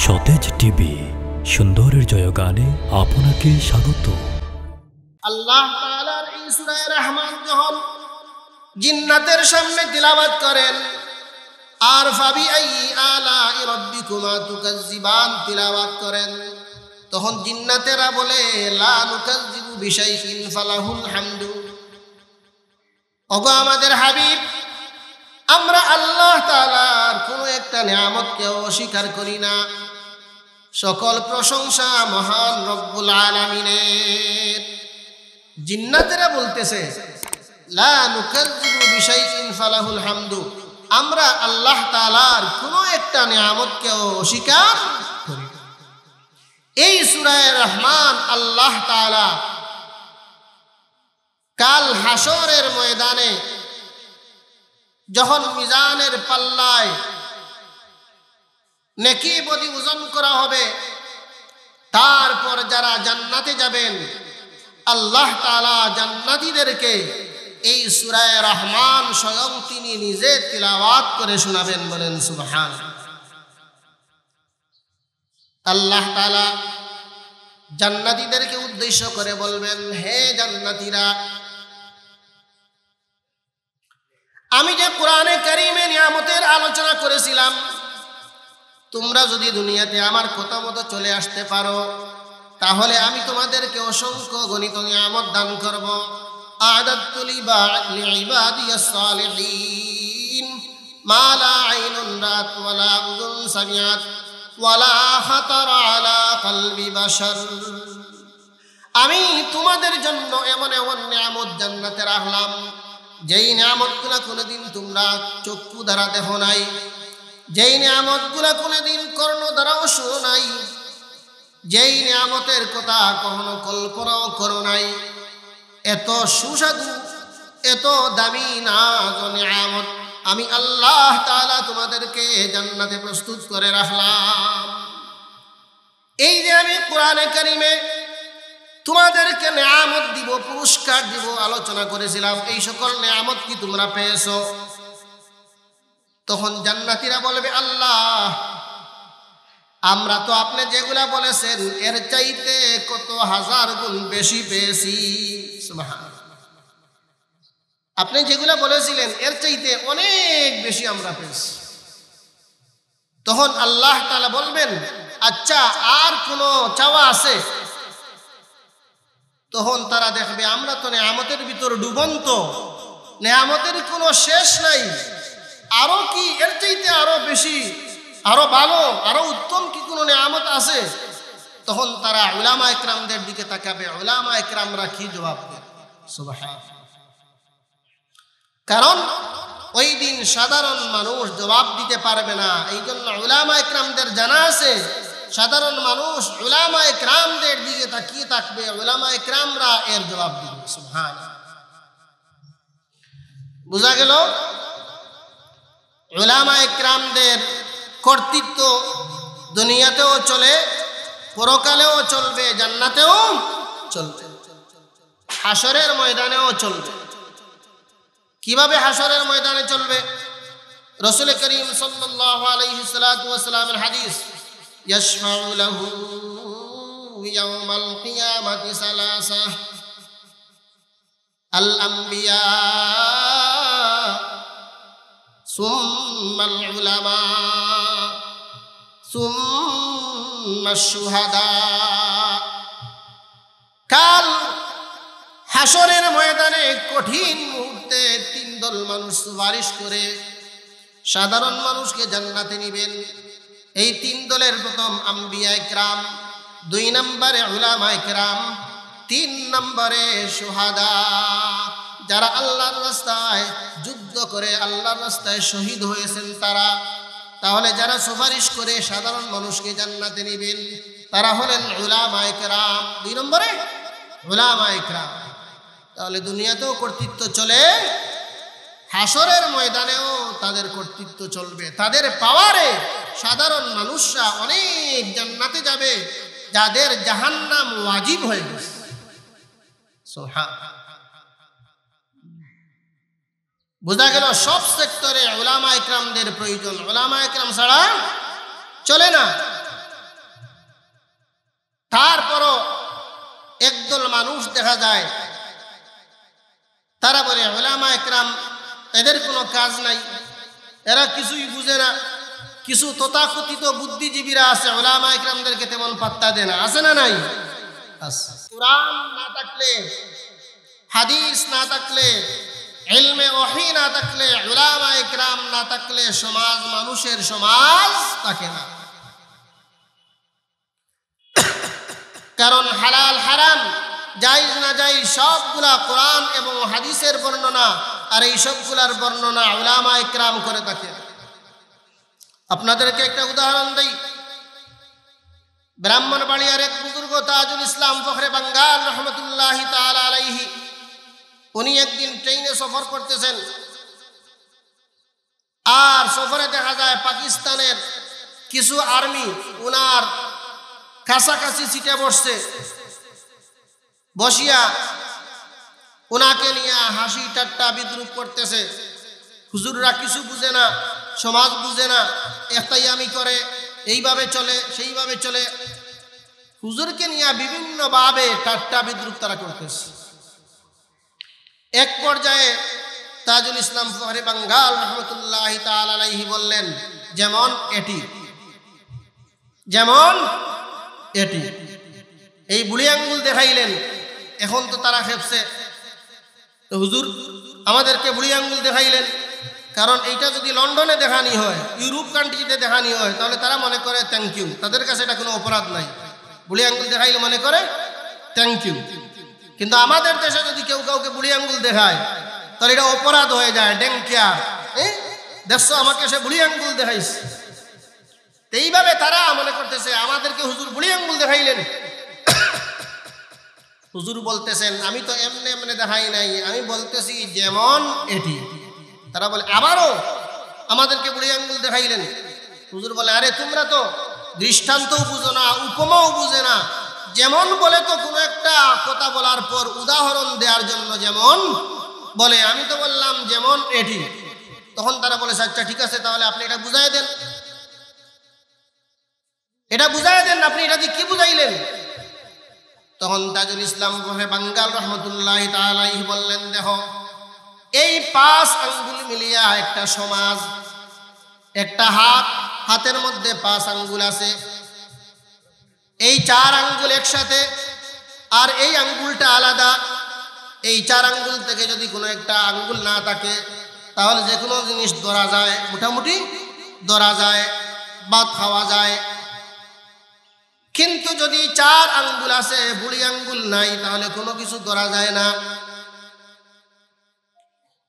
সতেজ টিভি সুন্দরের জয়গানে আপনাকে স্বাগত। আল্লাহ তাআলার এই সূরা রহমান যখন জিন্নাতের সামনে তিলাওয়াত করেন আর ফাবিআই আলাই রাব্বিকুমা তুকাজ্জিবান তিলাওয়াত করেন, তখন জিন্নাতেরা বলে লা নুকাজ্জিবু বিশাইইন ফালাহুল হামদু। ওগো আমাদের হাবিব, আমরা আল্লাহ তাআলার কোনো একটা নিয়ামতকে অস্বীকার করি না। সকল প্রশংসা মহান রব্বুল আলামিনের। জিন্নাতেরা বলতেছে লা নুকাজ্জিবু বিশাইইন ফালাহুল হামদু, আমরা আল্লাহ তাআলার কোনো একটা নিয়ামতকে অস্বীকার করি না। এই সূরা রহমান আল্লাহ তাআলা কাল হাসরের ময়দানে যখন মিজানের পাল্লায় নেকি বদি ওজন করা হবে, তারপর যারা জান্নাতে যাবেন আল্লাহ তাআলা জান্নাতীদেরকে এই সূরা রহমান স্বয়ং তিনি নিজে তিলাওয়াত করে শোনাবেন। বলেন সুবহানাল্লাহ। আল্লাহ তাআলা জান্নাতীদেরকে উদ্দেশ্য করে বলবেন, হে জান্নাতীরা, আমি যে কোরআনে কারীমে নিয়ামতের আলোচনা করেছিলাম, তোমরা যদি দুনিয়াতে আমার কথা মতো চলে আসতে পারো, তাহলে আমি তোমাদেরকে অসংখ্য গণিত নিয়ামত দান করব। আ'দাদতু লিইবাদিয়াস সালিহিন মা লা আইনুন রাত ওয়ালা উযুন সামিআত ওয়ালা খাতারা আলা কলবি বাশার। আমি তোমাদের জন্য এমন এমন নিয়ামত জান্নাতে রাখলাম, যেই নিয়ামতগুলো কোনোদিন তোমরা চক্ষু দ্বারা দেখো নাই, যেই নিয়ামতগুলো কোনোদিন কর্ণ দ্বারাও শোনো নাই, যেই নিয়ামতের কথা কখনো কল্পনাও করো নাই। এত সুস্বাদু, এত দামি নাজ নিয়ামত আমি আল্লাহ তাআলা তোমাদেরকে জান্নাতে প্রস্তুত করে রাখলাম। এই যে আমি কোরআনে কারীমে তোমাদেরকে নিয়ামত দিব, পুরস্কার দিব আলোচনা করেছিলাম, এই সকল নিয়ামত কি তোমরা পেয়েছো? তখন জান্নাতীরা বলবে, আল্লাহ, আমরা তো আপনি যেগুলা বলেছেন এর চাইতে কত হাজার গুণ বেশি পেয়েছি। সুবহানাল্লাহ। আপনি যেগুলা বলেছিলেন এর চাইতে অনেক বেশি আমরা পেয়েছি। তখন আল্লাহ তাআলা বলবেন, আচ্ছা আর কোনো চাওয়া আছে? তখন তারা দেখবে আমরা তো নিয়ামতের ভিতর ডুবন্ত, নিয়ামতের কোনো শেষ নাই, আরো কি এর চাইতে আরো বেশি, আরো ভালো, আরো উত্তম কি কোনো নিয়ামত আছে? তখন তারা উলামা ইকরামদের দিকে তাকাবে। উলামা ইকরামরা কি জবাব দেন? সুবহানাল্লাহ। কারণ ওই দিন সাধারণ মানুষ জবাব দিতে পারবে না, এই জন্য উলামা ইকরামদের জানা আছে সাধারণ মানুষ উলামা ইকরামদের দিকে তাকিয়ে থাকবে, উলামা ইকরামরা এর জবাব দিবে। সুবহানাল্লাহ। বুঝা গেল? উলামা ইকরামদের কর্তৃত্ব দুনিয়াতেও চলে, পরকালেও চলবে, জান্নাতেও চলবে, হাসরের ময়দানেও চলবে। কিভাবে হাসরের ময়দানে চলবে? রাসূল করিম সাল্লাল্লাহু আলাইহি ওয়াসাল্লামের হাদিস, ইয়াশফাউ লাহু ইয়াওমাল কিয়ামাতি সালাসা আল আমবিয়া সুম্মাল উলামা সুম্মাশ শুহাদা। কাল হাসরের ময়দানে কঠিন মুহূর্তে তিন দল মানুষ সুপারিশ করে সাধারণ মানুষকে জান্নাতে নিবেন। এই তিন দলের প্রথম আম্বিয়া ইকরাম, 2 নম্বরে উলামা ইকরাম, 3 নম্বরে শুহাদা, যারা আল্লাহর রাস্তায় যুদ্ধ করে আল্লাহর রাস্তায় শহীদ হয়েছেন তারা। তাহলে যারা সুপারিশ করে সাধারণ মানুষকে জান্নাতে নেবেন তারা হলেন উলামা ইকরাম। 2 নম্বরে উলামা ইকরাম। তাহলে দুনিয়াতেও কর্তৃত্ব চলে, হাসরের ময়দানেও তাদের কর্তৃত্ব চলবে। তাদের পাওয়ারে সাধারণ মানুষরা অনেক জান্নাতে যাবে, যাদের জাহান্নাম ওয়াজিব হয়ে গেছে। সুবহানাল্লাহ। বোঝা গেল সব সেক্টরে উলামা ইকরামদের প্রয়োজন, উলামা ইকরাম ছাড়া চলে না। তারপরও একদল মানুষ দেখা যায়, তারা বলে উলামা একরাম এদের কোনো কাজ নাই, এরা কিছুই বুঝে না। কিছু তথাকথিত বুদ্ধিজীবীরা আছে, উলামা একরামদেরকে তেমন পাত্তা দেয় না। আছে না নাই? কুরআন না থাকলে, হাদিস না থাকলে, ইলমে ওহী না থাকলে, উলামা একরাম না থাকলে সমাজ মানুষের সমাজ থাকে না। কারণ হালাল হারাম, জায়েজ না জায়েজ সবগুলা কোরআন এবং হাদিসের বর্ণনা, আর এই সবগুলার বর্ণনা উলামা একরাম করে থাকে। আপনাদেরকে একটা উদাহরণ দেই। ব্রাহ্মণবাড়িয়ার এক বুজুর্গ তাজুল ইসলাম ফখরে বাঙ্গাল রহমতুল্লাহি তাআলা আলাইহি, উনি একদিন ট্রেনে সফর করতেছেন, আর সফরে দেখা যায় পাকিস্তানের কিছু আর্মি উনার কাছাকাছি সিটে বসছে, বসিয়া ওনাকে নিয়ে হাসি ঠাট্টা বিদ্রুপ করতেছে। হুজুররা কিছু বুঝে না, সমাজ বুঝে না, এখতায়ামি করে, এইভাবে চলে সেইভাবে চলে। হুজুরকে নিয়ে বিভিন্নভাবে ঠাট্টা বিদ্রুপ তারা করতেছে। এক পর্যায়ে তাজুল ইসলাম ফখরে বাঙ্গাল রহমতুল্লাহি তাআলা আলাইহি বললেন, যেমন এটি, যেমন এটি, এই বুড়ি আঙ্গুল দেখাইলেন। এখন তো তারা খেপছে, তো হুজুর আমাদেরকে বুড়ি আঙ্গুল দেখাইলেন, কারণ এইটা যদি লন্ডনে দেখানি হয়, ইউরোপ কান্ট্রিতে দেখানি হয়, তাহলে তারা মনে করে থ্যাংক ইউ, তাদের কাছে এটা কোনো অপরাধ নাই। বুড়ি আঙ্গুল দেখাইলে মনে করে থ্যাংক ইউ। কিন্তু আমাদের দেশে যদি কেউ কাউকে বুড়ি আঙ্গুল দেখায়, তাহলে এটা অপরাধ হয়ে যায়। ডেঙ্কিয়া, দেখছো আমাকে সে বুড়ি আঙ্গুল দেখাইছে। এইভাবে তারা মনে করতেছে আমাদেরকে হুজুর বুড়ি আঙ্গুল দেখাইলেন। হুজুর বলতেছেন, আমি তো এমনি এমনি দেখাই নাই, আমি বলতেছি যেমন এটি। তারা বলে আবারও আমাদেরকে বুড়ি আঙ্গুল দেখাইলেন। হুজুর বলে, আরে তোমরা তো দৃষ্টান্তও বুঝো না, উপমাও বুঝে না। যেমন বলে তো কোনো একটা কথা বলার পর উদাহরণ দেওয়ার জন্য যেমন বলে, আমি তো বললাম যেমন এটি। তখন তারা বলে, আচ্ছা ঠিক আছে, তাহলে আপনি এটা বুঝাই দেন, এটা বুঝাই দেন, আপনি এটা দিয়ে কি বুঝাইলেন? তখন তাজুল ইসলাম ফখরে বাঙ্গাল রহমতুল্লাহি তাআলা আলাইহি বললেন, দেখো এই 5 আঙ্গুল মিলিয়া একটা সমাজ, একটা হাত, হাতের মধ্যে 5 আঙ্গুল আছে, এই 4 আঙ্গুল একসাথে, আর এই আঙ্গুলটা আলাদা। এই 4 আঙ্গুল থেকে যদি কোনো একটা আঙ্গুল না থাকে, তাহলে যে কোনো জিনিস ধরা যায়, মোটামুটি ধরা যায়, ভাত খাওয়া যায়। কিন্তু যদি 4 আঙ্গুল আছে, বুড়ি আঙ্গুল নাই, তাহলে কোনো কিছু ধরা যায় না।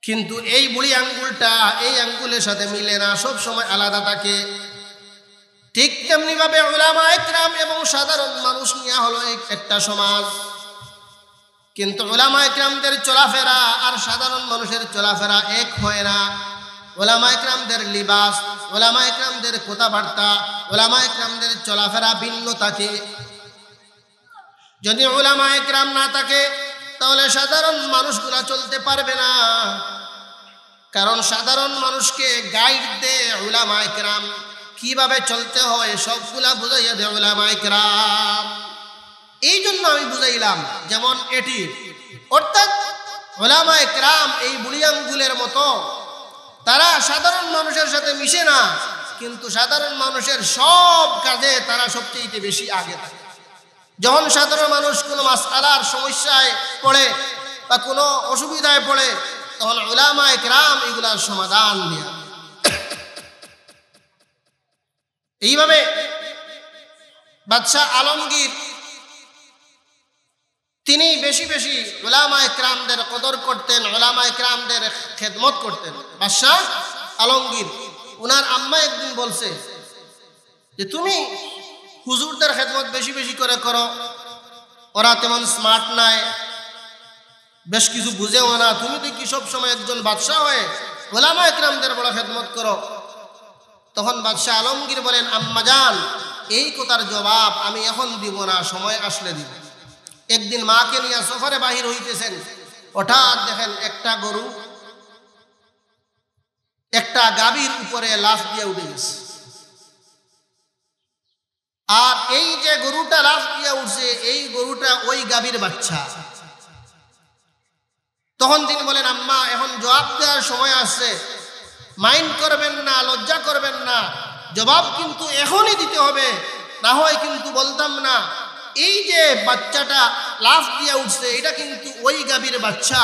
কিন্তু এই বুড়ি আঙ্গুলটা এই আঙ্গুলের সাথে মিলে না, সব সময় আলাদা থাকে। ঠিক তেমনি ভাবে উলামা একরাম এবং সাধারণ মানুষ নিয়ে হলো একটা সমাজ। কিন্তু উলামা একরামদের চলাফেরা আর সাধারণ মানুষের চলাফেরা এক হয় না। উলামা একরামদের লিবাস, উলামা একরামদের কথাবার্তা, উলামা একরামদের চলাফেরা ভিন্ন থাকে। যদি উলামা একরাম না থাকে, তাহলে সাধারণ মানুষগুলা চলতে পারবে না। কারণ সাধারণ মানুষকে গাইড দেয় উলামা একরাম, কিভাবে চলতে হয় সবগুলা বুঝাইয়া দেয় উলামা একরাম। এই জন্য আমি বুঝাইলাম যেমন এটি, অর্থাৎ উলামা একরাম এই বুড়ি আঙ্গুলের মতো, তারা সাধারণ মানুষের সাথে মিশে না, কিন্তু সাধারণ মানুষের সব কাজে তারা সবচেয়ে বেশি আগে থাকে। যখন সাধারণ মানুষ কোনো মাসআলার সমস্যায় পড়ে বা কোনো অসুবিধায় পড়ে, তখন উলামা একরাম এগুলার সমাধান দেয়। এইভাবে বাদশাহ আলমগীর তিনি বেশি বেশি উলামা একরামদের কদর করতেন, উলামা একরামদের খেদমত করতেন। বাদশাহ আলমগীর উনার আম্মা একদিন বলছে যে তুমি হুজুরদের খেদমত বেশি বেশি করে করো, ওরা তেমন স্মার্ট নাই, বেশ কিছু বুঝেও না, তুমি দেখি সব সময় একজন বাদশাহ হয়ে উলামা একরামদের বড় খেদমত করো। তখন বাদশাহ আলমগীর বলেন, আম্মাজান এই কথার জবাব আমি এখন দিব না, সময় আসলে দিব। একদিন মাকে নিয়ে সফরে বাহির হইতেছেন, হঠাৎ দেখেন একটা গরু একটা গাভীর উপরে লাফ দিয়ে উঠে গেছে। আর এই যে গরু গরুটা লাফ দিয়ে উঠছে এই গরুটা ওই গাভীর বাচ্চা। তখন তিনি বলেন, আম্মা এখন জবাব দেওয়ার সময় আসছে, মাইন্ড করবেন না, লজ্জা করবেন না, জবাব কিন্তু এখনই দিতে হবে, না হয় কিন্তু বলতাম না। এই যে বাচ্চাটা লাফ দিয়ে উঠছে এটা কিন্তু ওই গাভীর বাচ্চা।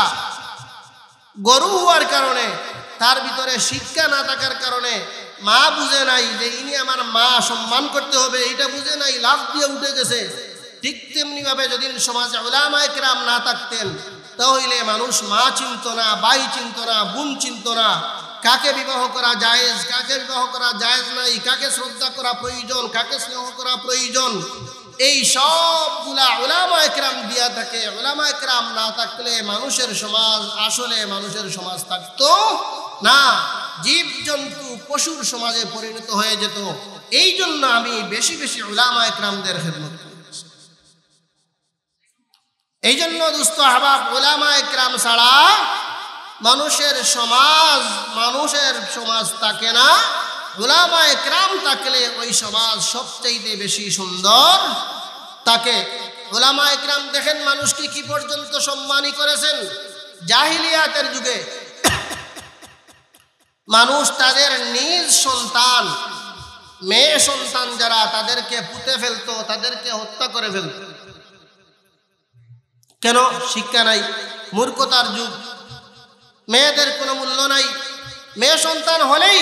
গরু হওয়ার কারণে, তার ভিতরে শিক্ষা না থাকার কারণে মা বুঝে নাই যে ইনি আমার মা, সম্মান করতে হবে, এটা বুঝে নাই, লাফ দিয়ে উঠে গেছে। ঠিক তেমনি ভাবে যদি সমাজে উলামায়ে কেরাম না থাকতেন তাহলে মানুষ মা চিনত না, ভাই চিনত না, বোন চিনত না, কাকে বিবাহ করা জায়েজ, কাকে বিবাহ করা জায়েজ নাই, কাকে শ্রদ্ধা করা প্রয়োজন, কাকে স্নেহ করা প্রয়োজন, এই সবগুলা উলামায়ে কেরাম দিয়া থাকে। উলামায়ে কেরাম না থাকলে মানুষের সমাজ আসলে মানুষের সমাজ থাকতো না, জীব জন্তু পশুর সমাজে পরিণত হয়ে যেত। এই জন্য আমি বেশি বেশি উলামায়ে কেরামদের খেদমত করি। এই জন্য দোস্ত আহবাব, উলামায়ে কেরাম ছাড়া মানুষের সমাজ থাকে না। উলামায়ে কেরাম থাকলে ওই সমাজ সবচাইতে বেশি সুন্দর থাকে। উলামায়ে কেরাম দেখেন মানুষকে কি পর্যন্ত সম্মানী করেছেন। জাহিলিয়াতের যুগে মানুষ তাদের নিজ সন্তান, মেয়ে সন্তান যারা, তাদেরকে পুঁতে ফেলতো, তাদেরকে হত্যা করে ফেলত। কেন? শিক্ষা নাই, মূর্খতার যুগ, মেয়েদের কোনো মূল্য নাই। মেয়ে সন্তান হলেই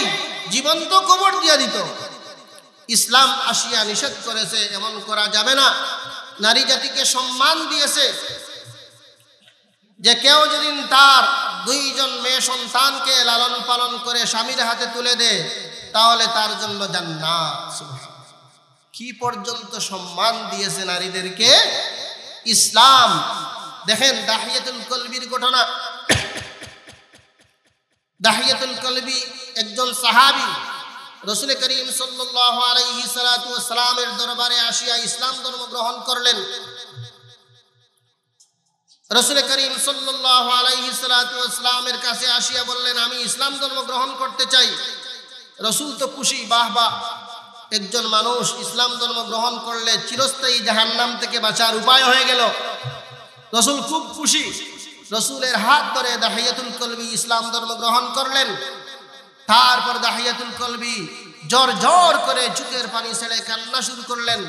জীবন্ত কবর দিয়ে দিত। ইসলাম আসিয়া নিষেধ করেছে, এমন করা যাবে না। নারী জাতিকে সম্মান দিয়েছে যে কেউ যদি তার 2 জন মেয়ে সন্তানকে লালন পালন করে স্বামীর হাতে তুলে দেয় তাহলে তার জন্য জান্নাত। সুবহানাল্লাহ, কি পর্যন্ত সম্মান দিয়েছে নারীদেরকে ইসলাম। দেখেন দাহিয়াতুল কলবির ঘটনা। দাহিয়াতুল কলবি একজন সাহাবী, রাসূল করিম সাল্লাল্লাহু আলাইহি সাল্লাতু ওয়াস সালামের দরবারে আসিয়া ইসলাম ধর্ম গ্রহণ করলেন। রাসূল করিম সাল্লাল্লাহু আলাইহি সাল্লাতু ওয়াস সালামের কাছে আসিয়া বললেন, আমি ইসলাম ধর্ম গ্রহণ করতে চাই। রাসূল তো খুশি, বাহ বাহ, একজন মানুষ ইসলাম ধর্ম গ্রহণ করলে চিরস্থায়ী জাহান্নাম থেকে বাঁচার উপায় হয়ে গেল। রাসূল খুব খুশি। রাসূলের হাত ধরে দাহিয়াতুল কলবি ইসলাম ধর্ম গ্রহণ করলেন। তারপর দাহিয়াতুল কলবি জোর জোর করে চোখের পানি ছেড়ে কান্না শুরু করলেন।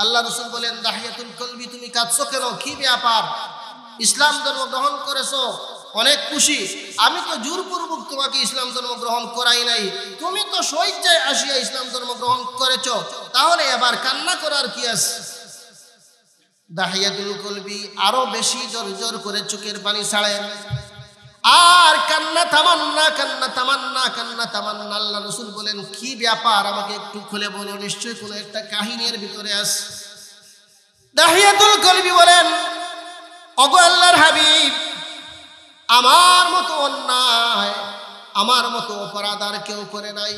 আল্লাহ রাসূল বলেন, দাহিয়াতুল কলবি তুমি কাঁদছো কেন? কি ব্যাপার? ইসলাম ধর্ম গ্রহণ করেছো, অনেক খুশি। আমি তো জোরপূর্বক তোমাকে ইসলাম ধর্ম গ্রহণ করাই নাই, তুমি তো স্বেচ্ছায় আসিয়া ইসলাম ধর্ম গ্রহণ করেছো, তাহলে এবার কান্না করার কি আছে? দাহিয়াতুল কলবি আরো বেশি জোর জোর করে চোখের পানি ছাড়েন আর কান্না তামান্না, কান্না তামান্না, কান্না তামান্না। আল্লাহ রাসূল বলেন, কি ব্যাপার আমাকে একটু খুলে বলো, নিশ্চয়ই কোনো একটা কাহিনীর ভিতরে আছে। দাহিয়াতুল কলবি বলেন, ওগো আল্লাহর হাবিব, আমার মতো অন্যায়, আমার মতো অপরাধ আর কেউ করে নাই।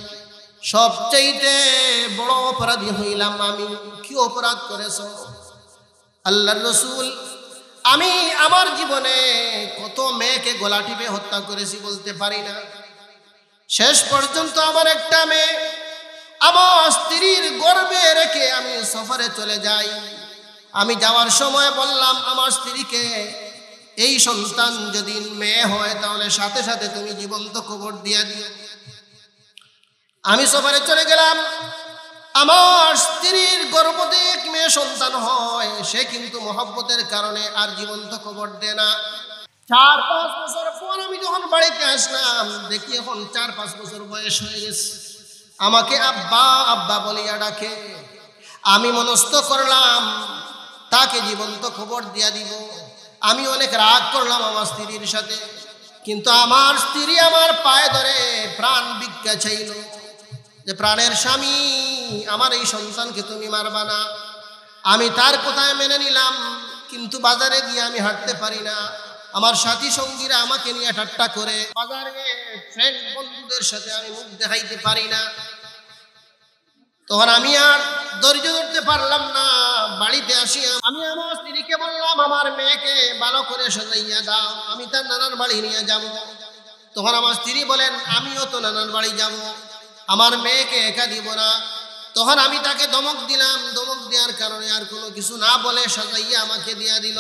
সবচাইতে বড় অপরাধী হইলাম আমি। কি অপরাধ করেছো? আল্লাহর রাসূল, আমি আমার জীবনে কত মেয়েকে গলা টিপে হত্যা করেছি বলতে পারি না। শেষ পর্যন্ত আমার একটা মেয়ে আমার স্ত্রীর গর্ভে রেখে আমি সফরে চলে যাই। আমি যাওয়ার সময় বললাম আমার স্ত্রীকে, এই সন্তান যদি মেয়ে হয় তাহলে সাথে সাথে তুমি জীবন্ত কবর দিয়ে দিও। আমি সফরে চলে গেলাম, আমার স্ত্রীর গর্ভবতী এক মেয়ে সন্তান হয়, সে কিন্তু মহব্বতের কারণে আর জীবন্ত কবর দেয় না। 4-5 বছর পর আমি যখন বাড়িতে আসলাম, দেখি এখন 4-5 বছর বয়স হয়ে গেছে। আমাকে আব্বা আব্বা বলিয়া ডাকে। আমি মনস্থ করলাম তাকে জীবন্ত খবর দিয়া দিব। আমি অনেক রাগ করলাম আমার স্ত্রীর সাথে, কিন্তু আমার স্ত্রী আমার পায়ে ধরে প্রাণ ভিক্ষা চাইল যে প্রাণের স্বামী, আমার এই সন্তানকে তুমি মারবা না। আমি তার কথায় মেনে নিলাম, কিন্তু বাজারে গিয়ে আমি হাঁটতে পারি না। আমার সাথী সঙ্গীরা আমাকে নিয়ে ঠাট্টা করে, বাজারে ফ্রেন্ড বন্ধুদের সাথে আমি মুখ দেখাইতে পারি না। তখন আমি আর ধৈর্য ধরতে পারলাম না। বাড়িতে আসি আমি আমার স্ত্রীকে বললাম, আমার মেয়েকে ভালো করে সাজাইয়া দাও, আমি তার নানার বাড়ি নিয়ে যাব। তখন আমার স্ত্রী বলেন, আমিও তো নানার বাড়ি যাব, আমার মেয়েকে একা দিব না। তখন আমি তাকে ধমক দিলাম, ধমক দেওয়ার কারণে আর কোনো কিছু না বলে সাজাইয়া আমাকে দিয়া দিল।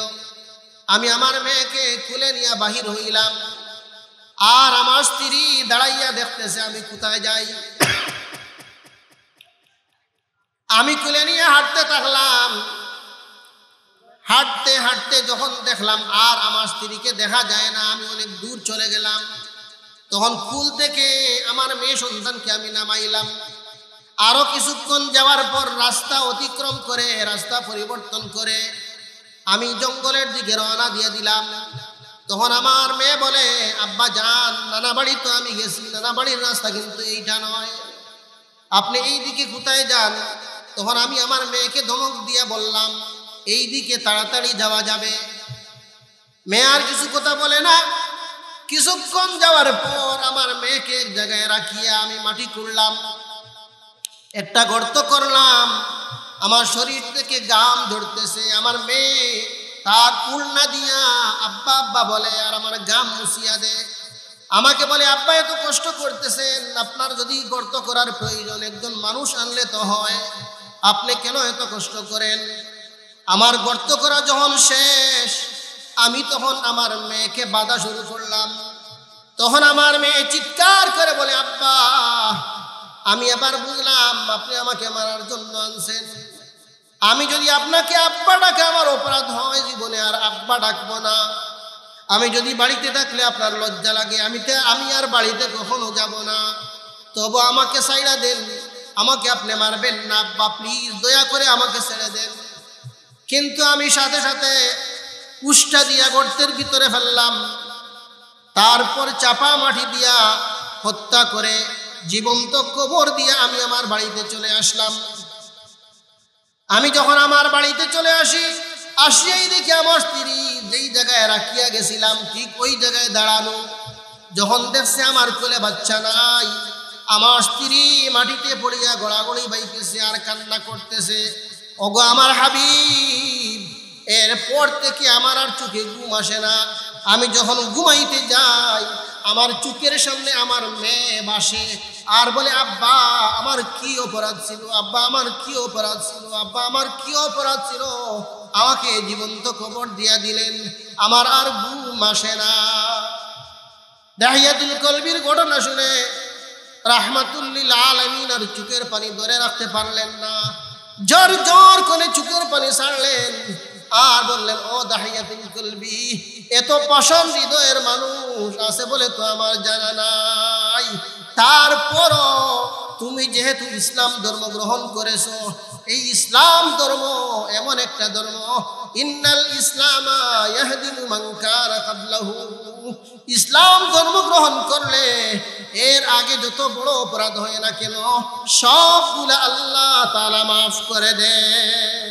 আমি আমার মেয়েকে খুলে নিয়ে বাহির হইলাম, আর আমার স্ত্রী দাঁড়াইয়া দেখতেছে আমি কোথায় যাই। আমি খুলে নিয়ে হাঁটতে থাকলাম। হাঁটতে হাঁটতে যখন দেখলাম আর আমার স্ত্রীকে দেখা যায় না, আমি অনেক দূর চলে গেলাম। তখন কুল থেকে আমার মেয়ে সন্তানকে আমি নামাইলাম। আরো কিছুক্ষণ যাওয়ার পর রাস্তা অতিক্রম করে, রাস্তা পরিবর্তন করে আমি জঙ্গলের দিকে রওনা দিয়ে দিলাম। তখন আমার মেয়ে বলে, আব্বা যান, নানা বাড়ি তো আমি গেছি, নানা বাড়ির রাস্তা কিন্তু এইটা নয়, আপনি এই দিকে কোথায় যান? তখন আমি আমার মেয়েকে ধমক দিয়ে বললাম, এই দিকে তাড়াতাড়ি যাওয়া যাবে। মেয়ে আর কিছু কথা বলে না। কিছুক্ষণ যাওয়ার পর আমার মেয়েকে এক জায়গায় রাখিয়া আমি মাটি খুঁড়লাম, একটা গর্ত করলাম। আমার শরীর থেকে ঘাম ঝরতেছে। আমার মেয়ে তার কুল না দিয়া আব্বা আব্বা বলে, আর আমার ঘাম মুছিয়া দে। আমাকে বলে, আব্বা এত কষ্ট করতেছেন, আপনার যদি গর্ত করার প্রয়োজন একজন মানুষ আনলে তো হয়, আপনি কেন এত কষ্ট করেন? আমার গর্ত করা যখন শেষ, আমি তখন আমার মেয়েকে বাধা শুরু করলাম। তখন আমার মেয়ে চিৎকার করে বলে, আব্বা, আমি এবার বুঝলাম আপনি আমাকে মারার জন্য আনছেন। আমি যদি আপনাকে আব্বা ডাকে আমার অপরাধ হয়, জীবনে আর আব্বা ডাকবো না। আমি যদি বাড়িতে থাকলে আপনার লজ্জা লাগে, আমি আর বাড়িতে কখনো যাব না। তবু আমাকে ছাইড়া দেন, আমাকে আপনি মারবেন না আব্বা, প্লিজ দয়া করে আমাকে ছেড়ে দেন। কিন্তু আমি সাথে সাথে উষ্টা দিয়া গর্তের ভিতরে ফেললাম, তারপর চাপা মাটি দিয়া হত্যা করে জীবন্ত কবর দিয়া আমি আমার বাড়িতে চলে আসলাম। আমি যখন আমার বাড়িতে চলে আসিয়াই দেখি আমার স্ত্রী যেই জায়গায় রাখিয়া গেছিলাম ঠিক ওই জায়গায় দাঁড়ানো। যখন দেখছে আমার কোলে বাচ্চা নাই, আমার স্ত্রী মাটিতে পড়িয়া গড়াগড়ি বাইতেছে আর কান্না করতেছে, ওগো আমার হাবিব। এরপর থেকে আমার আর চোখে ঘুম আসে না। আমি যখন ঘুমাইতে যাই, আমার চোখের সামনে আমার মেয়ে বাসে আর বলে, আব্বা আমার কি অপরাধ ছিল, আব্বা আমার কি অপরাধ ছিল, আব্বা আমার কি অপরাধ ছিল, আমাকে জীবন্ত কবর দিয়া দিলেন, আমার আর ঘুম আসে না। দাহিয়াতুল কলবির ঘটনা শুনে রাহমাতুল লিল আলামিন আর চোখের পানি ধরে রাখতে পারলেন না, জোর জোর করে চোখের পানি ছাড়লেন আর বললেন, ও দাহিয়াতুল কলবি, এত পাষাণ হৃদয়ের মানুষ আছে বলে তো আমার জানা নাই। তারপরও তুমি যেহেতু ইসলাম ধর্ম গ্রহণ করেছো, এই ইসলাম ধর্ম এমন একটা ধর্ম, ইন্নাল ইসলামা ইয়াহদিমু মান কানা ক্বাবলাহু, ইসলাম ধর্ম গ্রহণ করলে এর আগে যত বড় অপরাধ হয় না কেন সবগুলা আল্লাহ তাআলা মাফ করে দেন।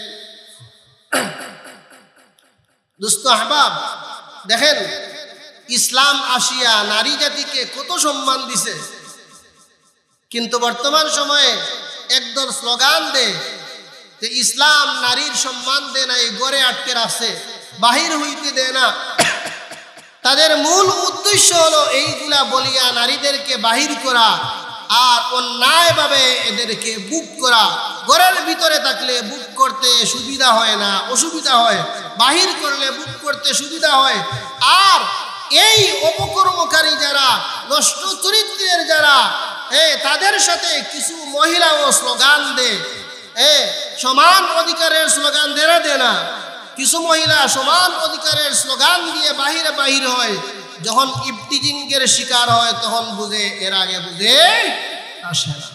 দোস্ত আহবাব, দেখেন ইসলাম আসিয়া নারী জাতিকে কত সম্মান দিছে, কিন্তু বর্তমান সময়ে একদল স্লোগান দেয় যে ইসলাম নারীর সম্মান দেয় না, এই ঘরে আটকে রাখছে, বাহির হইতে দেয় না। তাদের মূল উদ্দেশ্য হলো এইগুলা বলিয়া নারীদেরকে বাহির করা আর অন্যায়ভাবে এদেরকে বুক করা। ঘরের ভিতরে থাকলে বুক করতে সুবিধা হয় না, অসুবিধা হয়, বাহির করলে বুক করতে সুবিধা হয়। আর এই অপকর্মকারী যারা, নষ্ট চরিত্রের যারা, তাদের সাথে কিছু মহিলাও স্লোগান দেয়, সমান অধিকারের স্লোগান দেয় না। কিছু মহিলা সমান অধিকারের স্লোগান দিয়ে বাহিরে বাহির হয়, যখন ইফতিজিংয়ের শিকার হয় তখন বুঝে, এর আগে বুঝে আসে না।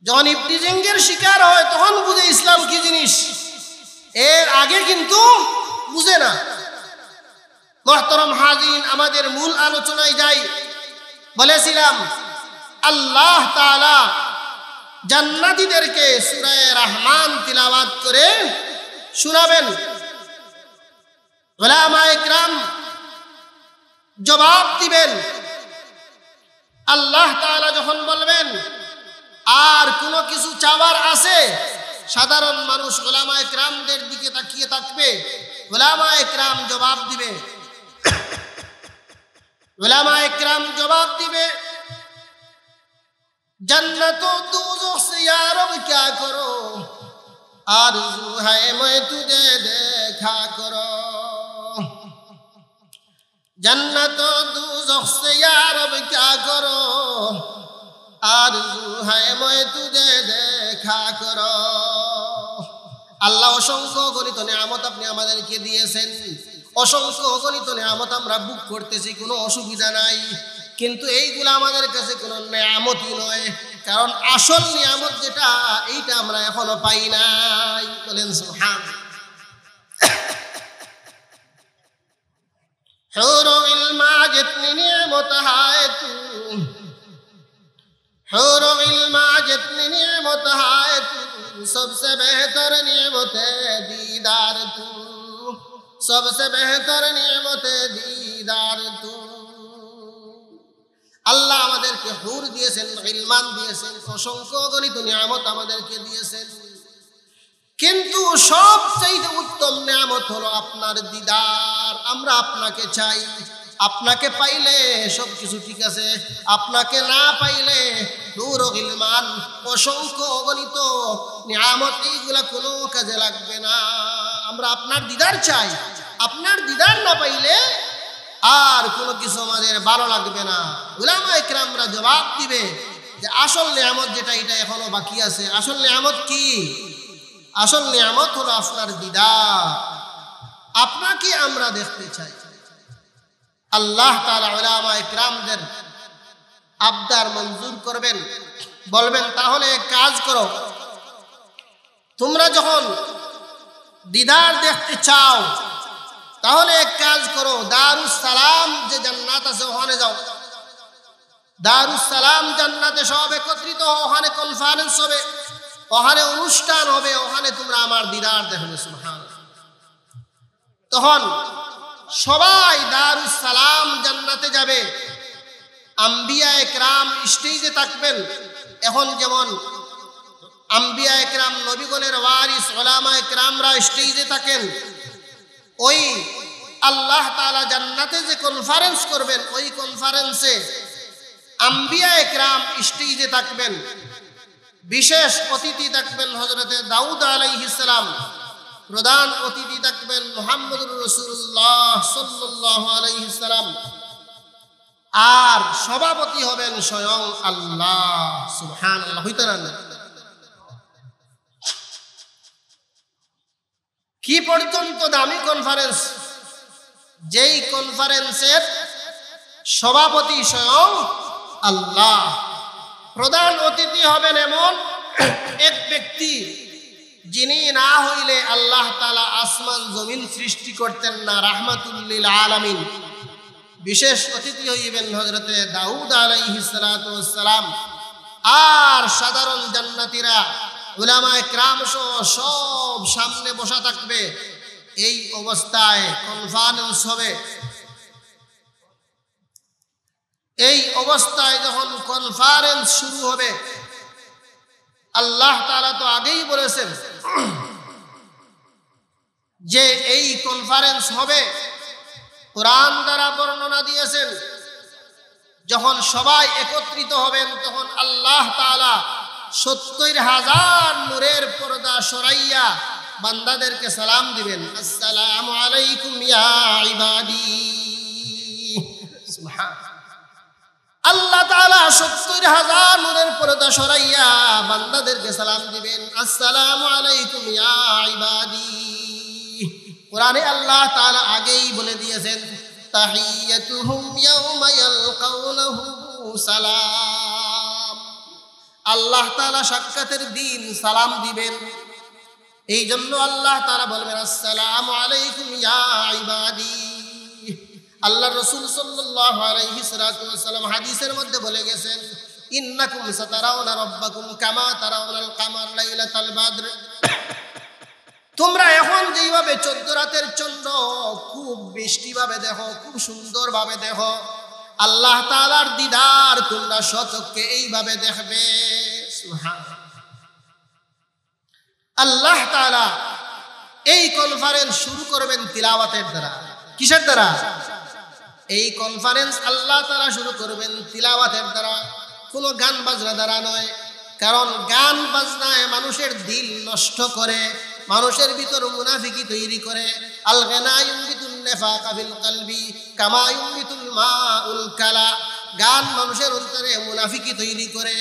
যখন ইফতিজিংয়ের শিকার হয় তখন বুঝে ইসলাম কি জিনিস, এর আগে কিন্তু বুঝে না। মুহতারাম হাজিরিন, আমাদের মূল আলোচনায় যাই। বলেছিলাম আল্লাহ তাআলা জান্নাতীদেরকে সূরা রহমান তিলাওয়াত করে শোনাবেন। উলামায়ে কিরাম জবাব দিবেন। আল্লাহ তাআলা যখন বলবেন আর কোনো কিছু চাওয়ার আছে, সাধারণ মানুষ উলামায়ে কিরামদের দিকে তাকিয়ে থাকবে, উলামায়ে কিরাম জবাব দিবে। উলামায়ে কিরাম জবাব দিবে, जन्नत दोज़ख से या रब क्या करो, आरज़ू है मैं तुझे देखा करो। जन्नत दोज़ख से या रब क्या करो, आरज़ू है मैं तुझे देखा करो। আল্লাহ অসংখ্য গণিত নিয়ামত আপনি আমাদেরকে দিয়েছেন, অসংখ্য অগণিত নিয়ামত আমরা ভোগ করতেছি, কোনো অসুবিধা নাই। কিন্তু এইগুলো আমাদের কাছে কোনো নিয়ামতই নয়, কারণ আসল নিয়ামত যেটা এইটা আমরা এখনো পাই নাই। বলেন সুবহানাল্লাহ। হুরুল ইলমা जितनी नियामत है तू, হুরুল ইলমা जितनी नियामत है तू, सबसे बेहतर नियामत है दीदार तू, सबसे बेहतर नियामत है दीदार तू। আল্লাহ আমাদেরকে হুর দিয়েছেন, ইলমান দিয়েছেন, অসংখ্য অগণিত নিয়ামত আমাদেরকে দিয়েছেন, কিন্তু সবচেয়ে উত্তম নিয়ামত হলো আপনার দিদার। আমরা আপনাকে চাই, আপনাকে পাইলে সবকিছু ঠিক আছে, আপনাকে না পাইলে হুর ও ইলমান অসংখ্য অগণিত নিয়ামত এইগুলা কোনো কাজে লাগবে না। আমরা আপনার দিদার চাই, আপনার দিদার না পাইলে আর কোনো কিছু আমাদের ভালো লাগবে না। উলামা ইকরামরা জবাব দিবে যে আসল নিয়ামত যেটা এটা এখনো বাকি আছে। আসল নিয়ামত কি? আসল নিয়ামত হলো আপনার দিদার। আপনাকে আমরা দেখতে চাই। আল্লাহ তাআলা উলামা ইকরামদের আবদার মঞ্জুর করবেন, বলবেন তাহলে কাজ করো, তোমরা যখন দিদার দেখতে চাও তাহলে এক কাজ করো, দারুস সালাম যে জান্নাত আছে ওখানে যাও। দারুস সালাম জান্নাতে সব একত্রিত হও, ওখানে কনফারেন্স হবে, ওখানে অনুষ্ঠান হবে, ওখানে তোমরা আমার দিদার দেখবে। সুবহানাল্লাহ। তখন সবাই দারুস সালাম জান্নাতে যাবে, আম্বিয়া একরাম স্টেজে থাকবেন। এখন যেমন আম্বিয়া একরাম নবীগণের ওয়ারিস উলামা একরামরা স্টেজে থাকেন, ওই আল্লাহ তাআলা জান্নাতে যে কনফারেন্স করবেন ওই কনফারেন্সে আম্বিয়া একরাম স্টেজে থাকবেন। বিশেষ অতিথি থাকবেন হযরতে দাউদ আলাইহিস সালাম, প্রধান অতিথি থাকবেন মুহাম্মদুর রাসূলুল্লাহ সাল্লাল্লাহু আলাইহি সাল্লাম, আর সভাপতি হবেন স্বয়ং আল্লাহ। সুবহানাল্লাহ। হইতে না কি পর্যন্ত দামি কনফারেন্স, যেই কনফারেন্সের সভাপতি স্বয়ং আল্লাহ। প্রধান অতিথি হবেন এমন এক ব্যক্তি যিনি না হইলে আল্লাহ তাআলা আসমান জমিন সৃষ্টি করতেন না, রাহমাতুল লিল আলামিন। বিশেষ অতিথি হইবেন হযরতে দাউদ আলাইহিস সালাতু ওয়াস সালাম। আর সাধারণ জান্নাতীরা উলামা ইকরাম সহ সব সামনে বসা থাকবে। এই অবস্থায় কনফারেন্স হবে। এই অবস্থায় যখন কনফারেন্স শুরু হবে, আল্লাহ তাআলা তো আগেই বলেছেন যে এই কনফারেন্স হবে, কোরআন দ্বারা বর্ণনা দিয়েছেন। যখন সবাই একত্রিত হবেন তখন আল্লাহ তাআলা ৭০,০০০ নূরের পর্দা সরাইয়া বান্দাদেরকে সালাম দিবেন, আসসালামু আলাইকুম ইয়া ইবাদি। সুবহানাল্লাহ। আল্লাহ তাআলা ৭০,০০০ নূরের পর্দা সরাইয়া বান্দাদেরকে সালাম দিবেন, আসসালামু আলাইকুম ইয়া ইবাদি। কোরআনে আল্লাহ তাআলা আগেই বলে দিয়েছেন, তাহিয়াতুহুম ইয়াওমা ইয়ালকাউনাহু সালাম। আল্লাহ তাআলা সাক্ষাতের দিন সালাম দিবেন। এই জন্য আল্লাহ তাআলা বলবেন, আসসালামু আলাইকুম ইয়া ইবাদি। আল্লাহ রাসূল সাল্লাল্লাহু আলাইহি সাল্লাম হাদিসের মধ্যে বলে গেছেন, ইন্নাকুম সাতারাউনা রাব্বাকুম কামা তারাউনাল কামার লাইলাতাল বাদর। তোমরা এখন যেইভাবে 14 রাতের চন্দ্র খুব মিষ্টিভাবে দেখো, খুব সুন্দরভাবে দেখো, আল্লাহ তাআলার দিদার তোমরা স্বচক্ষে এইভাবে দেখবে। সুবহানাল্লাহ। আল্লাহ তাআলা এই কনফারেন্স শুরু করবেন তিলাওয়াতের দ্বারা। কিসের দ্বারা? এই কনফারেন্স আল্লাহ তাআলা শুরু করবেন তিলাওয়াতের দ্বারা। কোনো গান বাজনা দ্বারা নয়। কারণ গান বাজনায় মানুষের দিল নষ্ট করে, মানুষের ভিতর মুনাফিকি তৈরি করে। আল গানা ইউনবিতুন নিফাকা ফিল কলবি কামা ইউনবিতুল মাউল কালা। গান মানুষের অন্তরে মুনাফিকি তৈরি করে,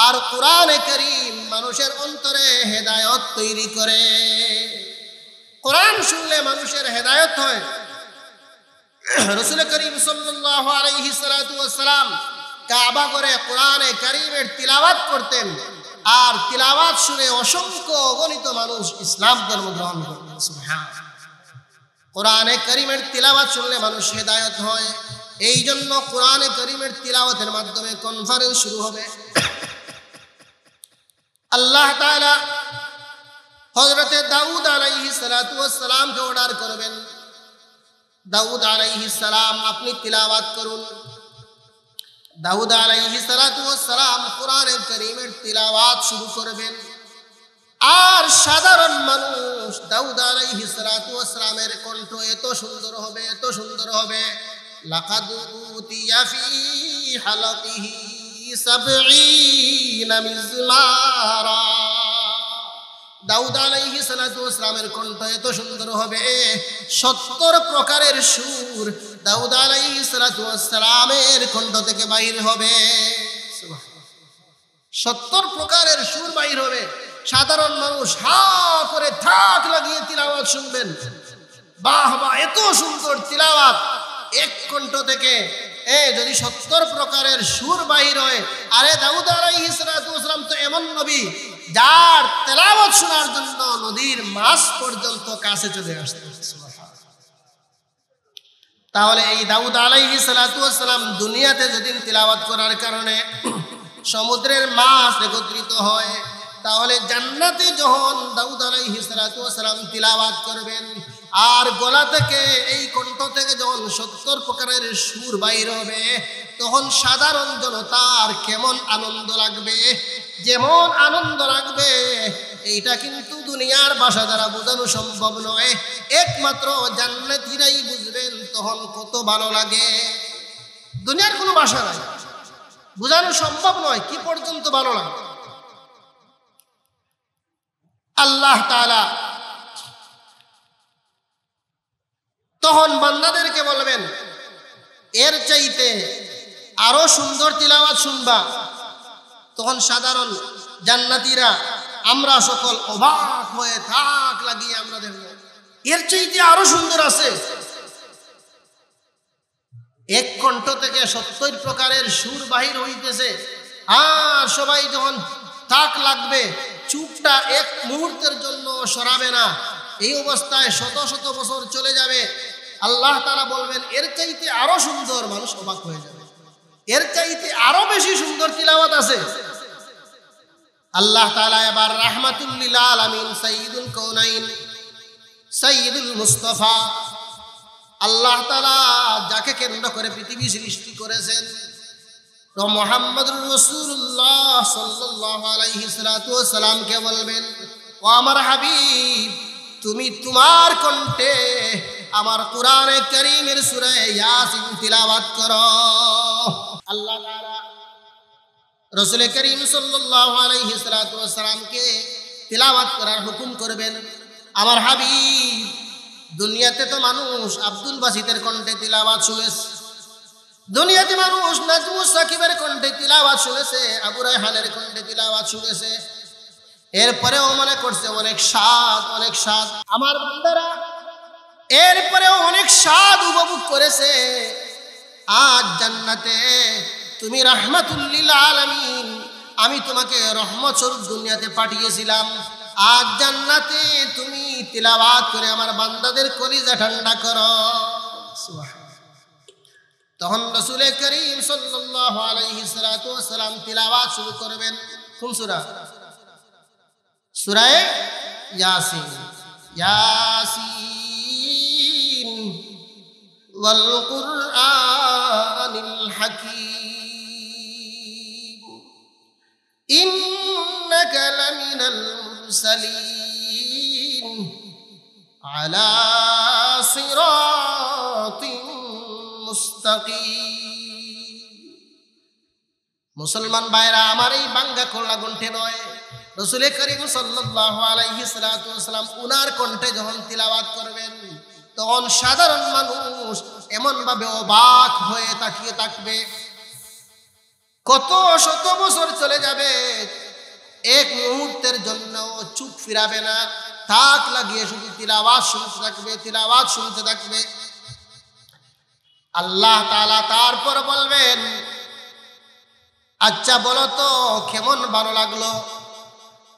আর কোরআনে কারীম মানুষের অন্তরে হেদায়েত তৈরি করে। কোরআন শুনলে মানুষের হেদায়েত হয়। রাসূল করিম সাল্লাল্লাহু আলাইহি সাল্লাতু ওয়াস সালাম কাবা করে কোরআনে কারীমের তিলাওয়াত করতেন, আর তিলাওয়াত শুনে অসংখ্য অগণিত মানুষ ইসলাম ধর্ম গ্রহণ করতেন। সুবহানাল্লাহ। কোরআনে কারীমের তিলাওয়াত শুনলে মানুষ হেদায়েত হয়। এই জন্য কোরআনে কারীমের তিলাওয়াতের মাধ্যমে কনফারেন্স শুরু হবে। আল্লাহ তাআলা হযরতে দাউদ আলাইহিস সালাতু ওয়াস সালামকে অর্ডার করবেন, দাউদ আলাইহিস সালাম আপনি তিলাওয়াত করুন। দাউদ আলাইহিস সালাতু ওয়াস সালাম কোরআনে কারীমের তিলাওয়াত শুরু করবেন। আর সাধারণ মানুষ দাউদ আলাইহিস সালাতু ওয়াস সালামের কণ্ঠ এত সুন্দর হবে, এত সুন্দর হবে, লাকাদ উতিয়া ফি হালাকিহি 70 মিজমারা। দাউদ আলাইহিস সালাতু ওয়াস সালামের কণ্ঠ এত সুন্দর হবে, 70 প্রকারের সুর দাউদ আলাইহিস সালাতু ওয়াস সালামের কণ্ঠ থেকে বাইর হবে। সুবহানাল্লাহ। 70 প্রকারের সুর বাইর হবে। সাধারণ মানুষ হা করে থাক লাগিয়ে তিলাওয়াত শুনবেন। বাহ বাহ, এত সুন্দর তিলাওয়াত এক কণ্ঠ থেকে। যদি 70 প্রকারের সুর বাহির হয়, আরে দাউদ আলাইহিস সালাতু ওয়াস সালাম তো এমন নবী যার তেলাওয়াত শোনার জন্য নদীর মাছ পর্যন্ত কাছে চলে আসতেন। তাহলে এই দাউদ আলাইহিস সালাতু ওয়াস সালাম দুনিয়াতে যেদিন তিলাওয়াত করার কারণে সমুদ্রের মাছ একত্রিত হয়, তাহলে জান্নাতে যখন দাউদ আলাইহিস সালাতু ওয়াস সালাম তিলাওয়াত করবেন, আর গলা থেকে এই কণ্ঠ থেকে যখন 70 প্রকারের সুর বাইর হবে, তখন সাধারণ জনতার কেমন আনন্দ লাগবে। যেমন আনন্দ লাগবে এইটা কিন্তু দুনিয়ার ভাষা দ্বারা বোঝানো সম্ভব নয়, একমাত্র জান্নাতীরাই বুঝবেন তখন কত ভালো লাগে। দুনিয়ার কোনো ভাষা নাই, বোঝানো সম্ভব নয় কি পর্যন্ত ভালো লাগে। আল্লাহ তাআলা তখন বান্দাদেরকে বলবেন, এর চাইতে আরো সুন্দর তিলাওয়াত শুনবা। তখন সাধারণ জান্নাতীরা আমরা সকল অবাক হয়ে থাক লাগিয়ে আমরা দেখব এর চাইতে আরো সুন্দর আছে। এক কণ্ঠ থেকে 70 প্রকারের সুর বাহির হইতেছে, আর সবাই যখন তাক লাগবে, চুপটা এক মুহূর্তের জন্য সরাবে না। এই অবস্থায় শত শত বছর চলে যাবে। আল্লাহ তাআলা বলবেন এর চাইতে আরো সুন্দর, মানুষ অবাক হয়ে যাবে। এর চাইতে আরো বেশি সুন্দর তিলাওয়াত আছে। আল্লাহ তাআলা এবার রাহমাতুল লিল আলামিন, সাইয়্যিদুল কাউনাইন, সাইয়্যিদুল মুস্তাফা, আল্লাহ তাআলা যাকে কেন্দ্র করে পৃথিবী সৃষ্টি করেছেন, তো মুহাম্মদুর রাসূলুল্লাহ সাল্লাল্লাহু আলাইহি সাল্লামকে বলবেন, ও আমার হাবিব, তুমি তোমার কণ্ঠে আমার কোরআনে কারীমের সূরা ইয়াসিন তিলাওয়াত করো। আল্লাহ তাআলা রাসূল করিম সাল্লাল্লাহু আলাইহি সাল্লামকে তিলাওয়াত করার হুকুম করবেন। আমার হাবিব, দুনিয়াতে তো মানুষ আব্দুল বাসিতের কণ্ঠে তিলাওয়াত শুনেছে, দুনিয়াতে মানুষ নাজমুস সাকিবের কণ্ঠে তিলাওয়াত শুনেছে, আবু রায়হানের কণ্ঠে তিলাওয়াত শুনেছে, এরপরেও মনে করছে অনেক স্বাদ, অনেক স্বাদ। আমার বান্দারা এরপরেও অনেক স্বাদ উপভোগ করেছে। আজ জান্নাতে তুমি রাহমাতুল লিল আলামিন, আমি তোমাকে রহমত স্বরূপ দুনিয়াতে পাঠিয়েছিলাম। আজ জান্নাতে তুমি তিলাওয়াত করে আমার বান্দাদের কলিজা ঠান্ডা করো। তখন রাসূল করিম সাল্লাল্লাহু আলাইহি সাল্লাম তিলাওয়াত শুরু করবেন। কোন সূরা? সূরা ইয়াসিন। ইয়াসিন ওয়াল কুরআনিল হাকীম ইন্নাকা লামিনাল মুরসালিন আলা সিরাতিন মুস্তাকিম মুসলমান ভাইরা আমার, এই বাঙ্গা করলা কণ্ঠে নয়, রাসূল করিম সাল্লাল্লাহু আলাইহি সাল্লাম উনার কণ্ঠে যখন তিলাওয়াত করবেন তখন সাধারণ মানুষ এমন ভাবে অবাক হয়ে তাকিয়ে থাকবে। কত শত বছর চলে যাবে, এক মুহূর্তের জন্য চুপ ফিরাবে না, তাক লাগিয়ে শুধু তিলাওয়াত শুনতে থাকবে, তিলাওয়াত শুনতে থাকবে। আল্লাহ তাআলা তারপর বলবেন, আচ্ছা বলো তো কেমন ভালো লাগলো?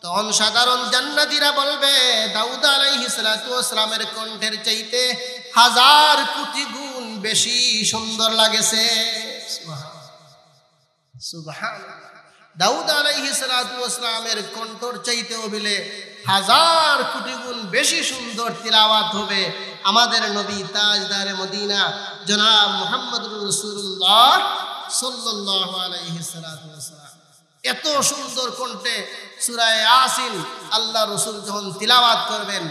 তখন সাধারণ জান্নাতীরা বলবে, দাউদ আলাইহিস সালাতু ওয়াস সালামের কণ্ঠের চাইতে 1000 কোটি গুণ বেশি সুন্দর লাগেছে। সুবহানাল্লাহ। দাউদ আলাইহিস সালাতু ওয়াস সালামের কণ্ঠর চাইতেও বলে 1000 কোটি গুণ বেশি সুন্দর তিলাওয়াত হবে আমাদের নবী তাজদারে মদিনা জনাব মুহাম্মদুর রাসূলুল্লাহ সাল্লাল্লাহু আলাইহি সাল্লাতু ওয়াস সালাম। এত সুন্দর কণ্ঠে সূরা ইয়াসিন আল্লাহ রাসূল যখন তিলাওয়াত করবেন,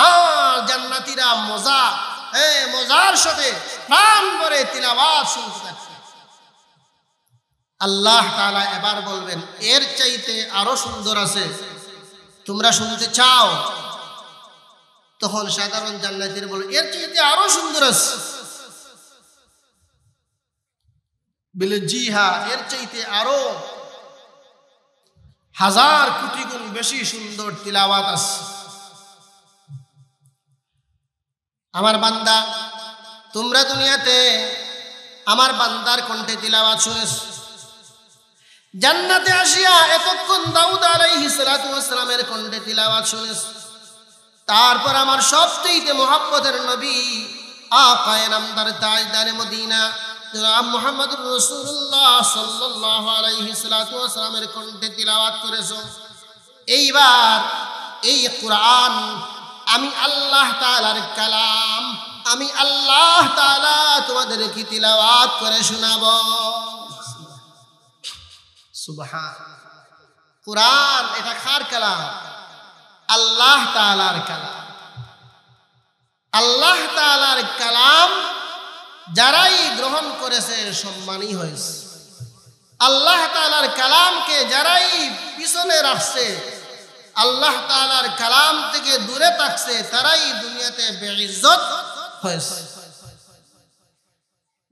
আর জান্নাতীরা মজার সাথে প্রাণ ভরে তিলাওয়াত শুনতে থাকবে। আল্লাহ তাআলা এবার বলবেন, এর চাইতে আরো সুন্দর আছে, তোমরা শুনতে চাও? তখন সাধারণ জান্নাতীরা বলে, এর চাইতে আরো সুন্দর আছে। বলে, জি হ্যাঁ, এর চাইতে আরো 1000 কোটি গুণ বেশি সুন্দর তিলাওয়াত আছে। আমার বান্দা, তোমরা দুনিয়াতে আমার বান্দার কণ্ঠে তিলাওয়াত শুনেছ, জান্নাতে আসিয়া এতক্ষণ দাউদ আলাইহিস সালাতু ওয়াস সালামের কণ্ঠে তিলাওয়াত শুনেছ, তারপর আমার সবচেয়ে মুহাব্বতের নবী আকায়ে নামদার তাজদারে মদিনা জনাব মুহাম্মদুর রাসূলুল্লাহ সাল্লাল্লাহু আলাইহি সাল্লাতু ওয়াস সালামের কণ্ঠে তিলাওয়াত করেছো। এইবার এই কুরআন আমি আল্লাহ তাআলার কালাম, আমি আল্লাহ তাআলা তোমাদেরকে তিলাওয়াত করে শোনাবো। সুবহানাল্লাহ। কুরআন এটা কার কালাম? আল্লাহ তাআলার কালাম। আল্লাহ তাআলার কালাম যারাই গ্রহণ করেছে সম্মানী হয়েছে। আল্লাহ তাআলার কালামকে যারাই পিছনে রাখছে, আল্লাহ তাআলার কালাম থেকে দূরে থাকছে, তারাই দুনিয়াতে বেইজ্জত হয়েছে।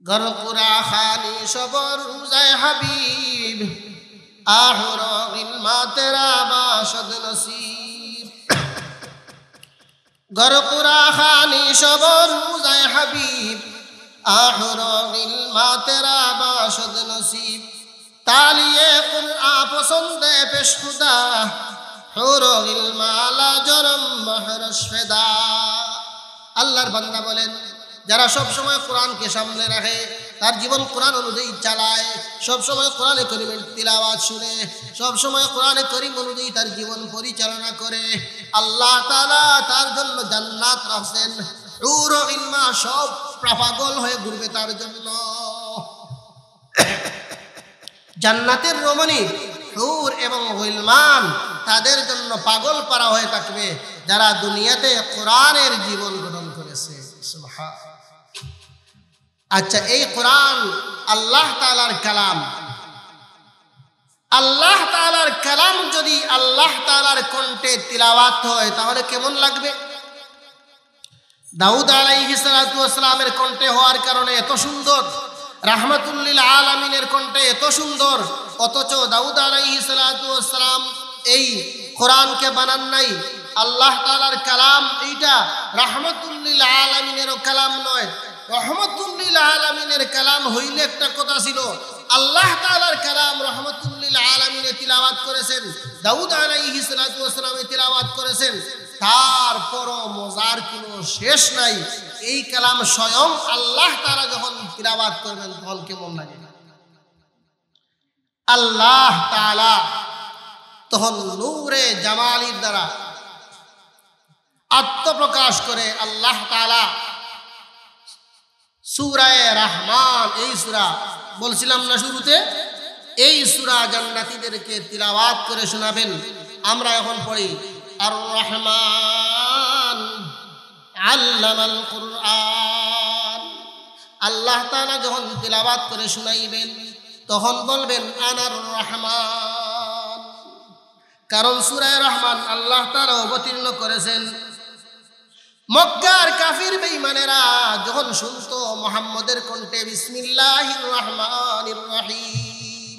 গরকুরা খানি সবর রুজায় হাবিব, আহরা ইলমা তেরা বাশদ নসিব। গরকুরা খানি সবর রুজায় হাবিব, আহরা ইলমা তেরা বাশদ নসিব। তালিয়ে কুরআন পছন্দে পেশ খুদা, হুরু ইলমা লা জরম মাহরশ ফেদা। আল্লাহর বান্দা বলেন, যারা সব সময় কোরআনকে সামনে রাখে, তার জীবন কোরআন অনুযায়ী চালায়, সব সময় কোরআনে কারীমের তিলাওয়াত শুনে, সব সময় কোরআনে কারীম অনুযায়ী তার জীবন পরিচালনা করে, আল্লাহ তাআলা তার জন্য জান্নাত রাখছেন। হুরু ইলমা সব পাগল হয়ে ঘুরবে তার জন্য। জান্নাতের রমণী হুর এবং ইলমান তাদের জন্য পাগল পারা হয়ে থাকবে যারা দুনিয়াতে কোরআনের জীবন গ্রহণ করেছে। সুবহানাল্লাহ। আচ্ছা, এই কোরআন আল্লাহ তাআলার কালাম। আল্লাহ তাআলার কালাম যদি আল্লাহ তাআলার কণ্ঠে তিলাওয়াত হয় তাহলে কেমন লাগবে? দাউদ আলাইহিস সালাতু ওয়াস সালামের কণ্ঠে হওয়ার কারণে এত সুন্দর, রাহমাতুল লিল আলামিনের কণ্ঠে এত সুন্দর, অথচ দাউদ আলাইহিস সালাতু ওয়াস সালাম এই কোরআনকে বানান নাই। আল্লাহ তাআলার কালাম এইটা রাহমাতুল লিল আলামিনেরও কালাম নয়। রাহমাতুল লিল আলামিনের কালাম হইলে একটা কথা ছিল, আল্লাহ তাআলার কালাম রাহমাতুল লিল আলামিনে তিলাওয়াত করেছেন, দাউদ আলাইহিস সালাতু ওয়াস সালাম তিলাওয়াত করেছেন, তারপরও মজার কোনো শেষ নাই। এই কালাম স্বয়ং আল্লাহ তাআলা যখন তিলাওয়াত করবেন তখন কেমন লাগে? আল্লাহ তাআলা তখন নূরে জামালির দ্বারা আত্মপ্রকাশ করে আল্লাহ তাআলা সূরা রহমান, এই সূরা বলছিলাম না শুরুতে, এই সূরা জান্নাতীদেরকে তিলাওয়াত করে শোনাবেন। আমরা এখন পড়ি, আর রহমান আল্লামাল কুরআন। আল্লাহ তাআলা যখন তিলাওয়াত করে শোনাইবেন তখন বলবেন আনার রহমান। কারণ সূরা রহমান আল্লাহ তাআলা অবতীর্ণ করেছেন। মক্কার কাফির বেঈমানেরা যখন শুনতো মুহাম্মদের কণ্ঠে বিসমিল্লাহির রহমানির রহিম,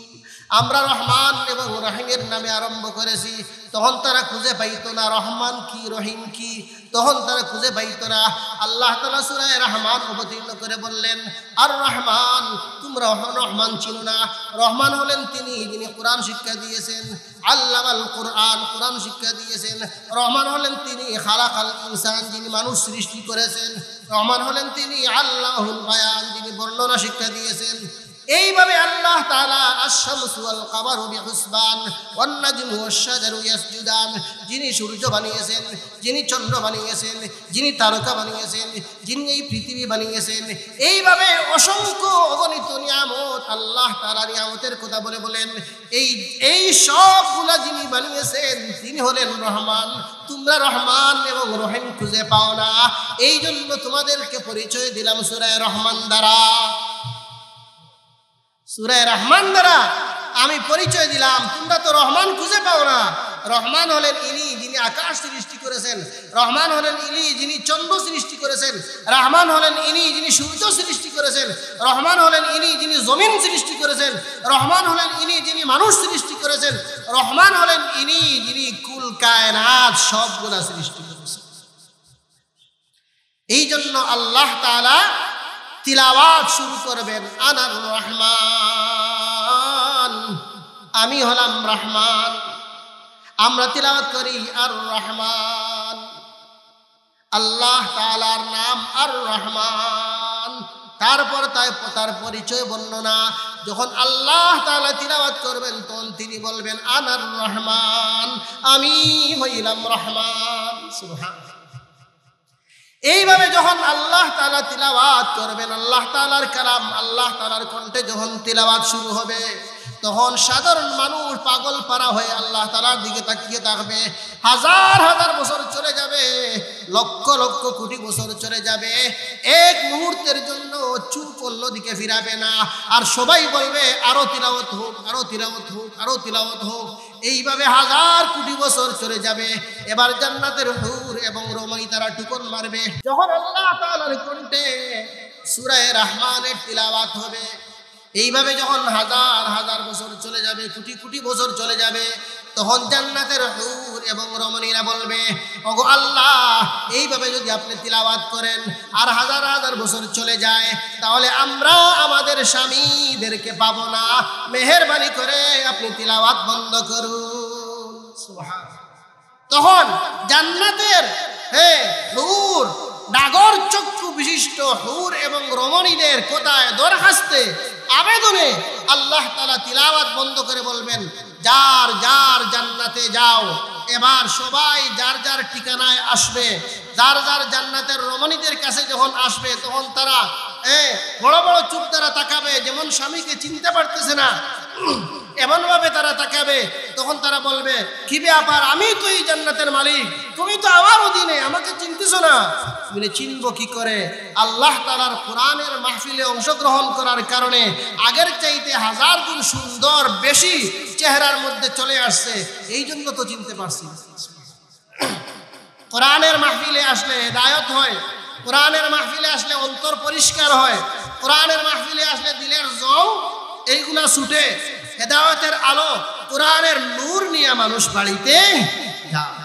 আমরা রহমান এবং রহিমের নামে আরম্ভ করেছি, তখন তারা খুঁজে পাইতো না রহমান কি রহিম কি, তখন তারা খুঁজে পাইতো না। আল্লাহ তাআলা সূরা রহমান অবতীর্ণ করে বললেন আর রহমান, তোমরা রহমান চিনো না? রহমান হলেন তিনি যিনি কোরআন শিক্ষা দিয়েছেন, আল্লামাল কোরআন, কোরআন শিক্ষা দিয়েছেন। রহমান হলেন তিনি খালাকাল ইনসান, যিনি মানুষ সৃষ্টি করেছেন। রহমান হলেন তিনি আল্লাহুল বায়ান, যিনি বর্ণনা শিক্ষা দিয়েছেন। এইভাবে আল্লাহ তাআলা আশ-শামসু ওয়াল কামারু বিহুসবান ওয়ান নাজমু ওয়াশ-শাজারু ইয়াসজুদান, যিনি সূর্য বানিয়েছেন, যিনি চন্দ্র বানিয়েছেন, যিনি তারকা বানিয়েছেন, যিনি এই পৃথিবী বানিয়েছেন, এইভাবে অসংখ্য অগণিত নিয়ামত আল্লাহ তাআলা নিয়ামতের কথা বলে বলেন এই সবগুলা যিনি বানিয়েছেন তিনি হলেন রহমান। তোমরা রহমান এবং রহিম খুঁজে পাও না, এই জন্য তোমাদেরকে পরিচয় দিলাম সূরা রহমান দ্বারা। সূরা রহমান দ্বারা আমি পরিচয় দিলাম, তোমরা তো রহমান খুঁজে পাও না। রহমান হলেন ইনি যিনি আকাশ সৃষ্টি করেছেন, রহমান হলেন ইনি যিনি চন্দ্র সৃষ্টি করেছেন, রহমান হলেন ইনি যিনি সূর্য সৃষ্টি করেছেন, রহমান হলেন ইনি যিনি জমিন সৃষ্টি করেছেন, রহমান হলেন ইনি যিনি মানুষ সৃষ্টি করেছেন, রহমান হলেন ইনি যিনি কুল কায়নাত সবগুলা সৃষ্টি করেছেন। এই জন্য আল্লাহ তাআলা তিলাওয়াত শুরু করবেন আনার রহমান, আমি হলাম রহমান। আমরা তিলাওয়াত করি আর রহমান, আল্লাহ তাআলার নাম আর রহমান। তারপর তার পরিচয় বর্ণনা। যখন আল্লাহ তাআলা তিলাওয়াত করবেন তখন তিনি বলবেন আনার রহমান, আমি হইলাম রহমান। সুবহানাল্লাহ। এইভাবে যখন আল্লাহ তাআলা তিলাওয়াত করবেন, আল্লাহ তাআলার কালাম, আল্লাহ তাআলার কণ্ঠে যখন তিলাওয়াত শুরু হবে, তখন সাধারণ মানুষ পাগল পারা হয়ে আল্লাহ তাআলার দিকে তাকিয়ে থাকবে। হাজার হাজার বছর চলে যাবে, লক্ষ লক্ষ কোটি বছর চলে যাবে, এক মুহূর্তের জন্য চুপ অন্যদিকে ফিরাবে না। আর সবাই বলবে আরো তিলাওয়াত হোক, আরো তিলাওয়াত হোক, আরো তিলাওয়াত হোক। এইভাবে হাজার কোটি বছর চলে যাবে। এবার জান্নাতের হুর এবং রমণী তারা টুকন মারবে। যখন আল্লাহ তাআলার কণ্ঠে সূরা রহমানের তিলাওয়াত হবে, এইভাবে যখন হাজার হাজার বছর চলে যাবে, কোটি কোটি বছর চলে যাবে, তখন জান্নাতের হুর এবং রমণীরা বলবে ওগো আল্লাহ, এইভাবে যদি আপনি তিলাওয়াত করেন আর হাজার হাজার বছর চলে যায়, তাহলে আমরা আমাদের স্বামীদেরকে পাবো না। মেহেরবানি করে আপনি তিলাওয়াত বন্ধ করুন। সুবহানাল্লাহ। তখন জান্নাতের হুর, ডাগর চক্ষু বিশিষ্ট হুর এবং রমণীদের কোথায় দরখাস্তে আবেদনে আল্লাহ তাআলা তিলাওয়াত বন্ধ করে বলবেন যার যার জান্নাতে যাও। এবার সবাই যার যার ঠিকানায় আসবে। যার যার জান্নাতের রমণীদের কাছে যখন আসবে, তখন তারা বড় বড় চোখ তারা তাকাবে, যেমন স্বামীকে চিনতে পারতেছে না এমন ভাবে তারা তাকাবে। তখন তারা বলবে কি ব্যাপার, আমি তো এই জান্নাতের মালিক, তুমি তো আমার অধীনে, আমাকে চিনতেছো না। তুমি চিনবো কি করে? আল্লাহ তাআলার কোরআনের মাহফিলে অংশগ্রহণ করার কারণে আগের চাইতে হাজার গুণ সুন্দর বেশি চেহারার মধ্যে চলে আসছে, এই জন্য তো চিনতে পারছি। কোরআনের মাহফিলে আসলে হেদায়েত হয়, কোরআনের মাহফিলে আসলে অন্তর পরিষ্কার হয়, কোরআনের মাহফিলে আসলে দিলের জং এইগুলা ছুটে, হেদায়েতের আলো, কোরআনের নূর নিয়ে মানুষ বাড়িতে যায়।